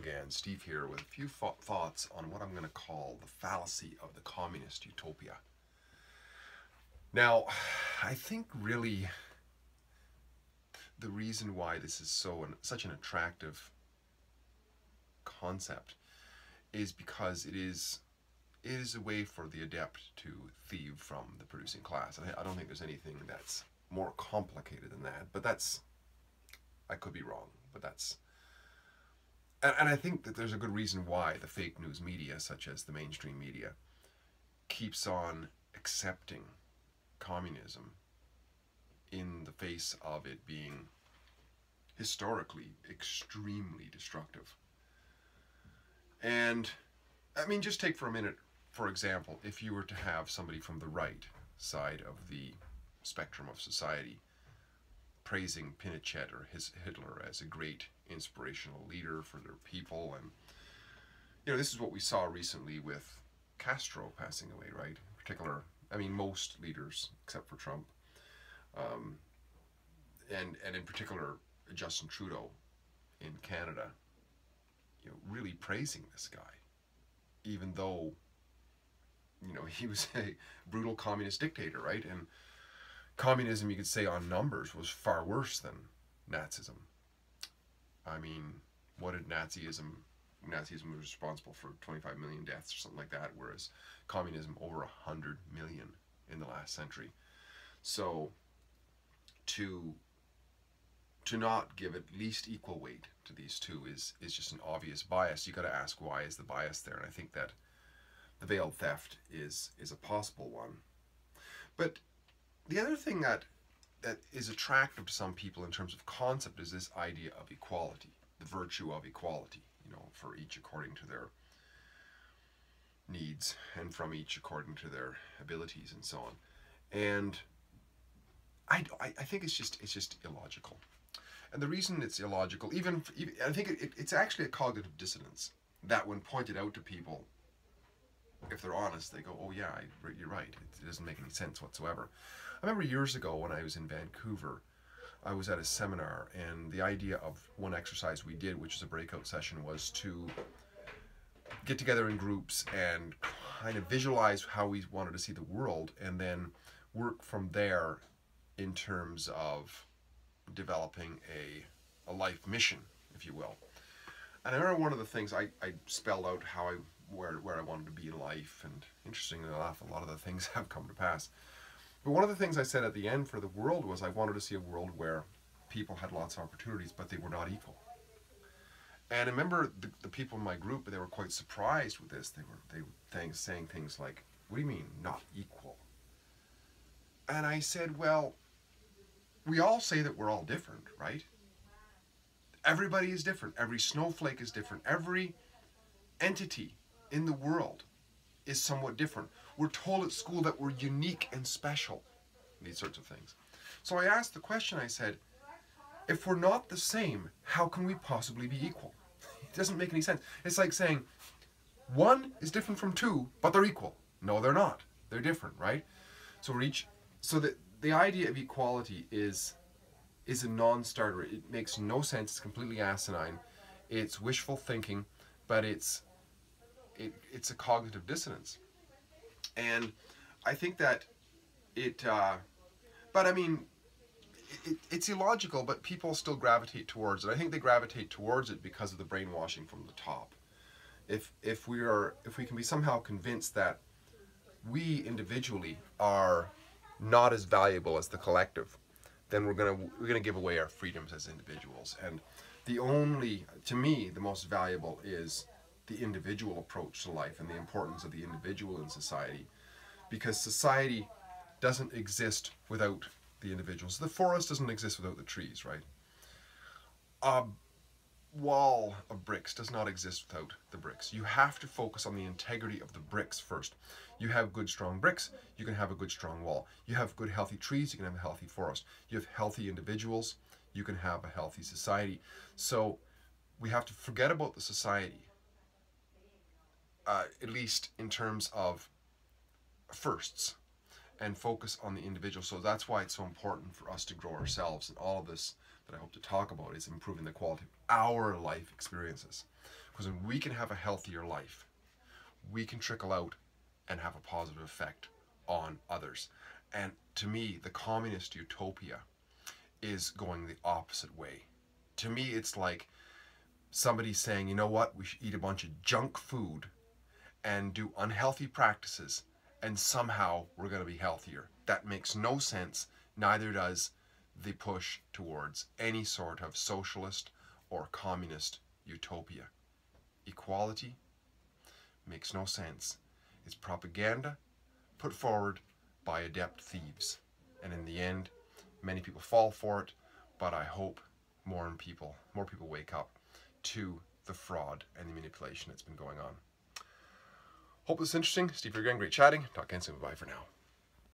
again. Steve here with a few thoughts on what I'm going to call the fallacy of the Communist Utopia. Now, I think really the reason why this is such an attractive concept is because it is a way for the adept to thieve from the producing class. I don't think there's anything that's more complicated than that, but I could be wrong, but that's... And I think that there's a good reason why the fake news media, such as the mainstream media, keeps on accepting communism in the face of it being historically extremely destructive. And, I mean, just take for a minute, for example, if you were to have somebody from the right side of the spectrum of society praising Pinochet or Hitler as a great inspirational leader for their people. And, you know, this is what we saw recently with Castro passing away, right? In particular, I mean, most leaders, except for Trump, and in particular, Justin Trudeau in Canada, you know, really praising this guy, even though, you know, he was a brutal communist dictator, right? And communism, you could say on numbers, was far worse than Nazism. I mean, what did Nazism was responsible for 25 million deaths or something like that, whereas communism over 100 million in the last century. So to not give at least equal weight to these two is just an obvious bias. You got to ask, why is the bias there? And I think that the veiled theft is a possible one. But the other thing that is attractive to some people in terms of concept is this idea of equality, the virtue of equality, you know, for each according to their needs and from each according to their abilities and so on. And I think it's just illogical. And the reason it's illogical, I think it's actually a cognitive dissonance that when pointed out to people, if they're honest, they go, oh yeah, you're right, it doesn't make any sense whatsoever. I remember years ago when I was in Vancouver, I was at a seminar, and the idea of one exercise we did, which was a breakout session, was to get together in groups and kind of visualize how we wanted to see the world, and then work from there in terms of developing a life mission, if you will. And I remember one of the things I spelled out where I wanted to be in life, and interestingly enough, a lot of the things have come to pass. But one of the things I said at the end for the world was I wanted to see a world where people had lots of opportunities, but they were not equal. And I remember the people in my group, they were quite surprised with this. They were saying things like, what do you mean, not equal? And I said, well, we all say that we're all different, right? Everybody is different. Every snowflake is different. Every entity in the world is somewhat different. We're told at school that we're unique and special, these sorts of things. So I asked the question, I said, if we're not the same, how can we possibly be equal? It doesn't make any sense. It's like saying, one is different from two, but they're equal. No, they're not. They're different, right? So the idea of equality is a non-starter. It makes no sense. It's completely asinine. It's wishful thinking, but it's a cognitive dissonance. And I think that but I mean, it's illogical, but people still gravitate towards it. I think they gravitate towards it because of the brainwashing from the top. If we can be somehow convinced that we individually are not as valuable as the collective, then we're gonna give away our freedoms as individuals. And to me, the most valuable is the individual approach to life and the importance of the individual in society, because society doesn't exist without the individuals. The forest doesn't exist without the trees, right? A wall of bricks does not exist without the bricks. You have to focus on the integrity of the bricks first. You have good, strong bricks, you can have a good, strong wall. You have good, healthy trees, you can have a healthy forest. You have healthy individuals, you can have a healthy society. So we have to forget about the society, at least in terms of firsts, and focus on the individual. So that's why it's so important for us to grow ourselves, and all of this that I hope to talk about is improving the quality of our life experiences. Because when we can have a healthier life, we can trickle out and have a positive effect on others. And to me, the communist utopia is going the opposite way. To me, it's like somebody saying, you know what, we should eat a bunch of junk food and do unhealthy practices, and somehow we're going to be healthier. That makes no sense. Neither does the push towards any sort of socialist or communist utopia. Equality makes no sense. It's propaganda put forward by adept thieves. And in the end, many people fall for it, but I hope more people wake up to the fraud and the manipulation that's been going on. Hope this is interesting. Steve here again, great chatting. Talk again soon. Bye for now.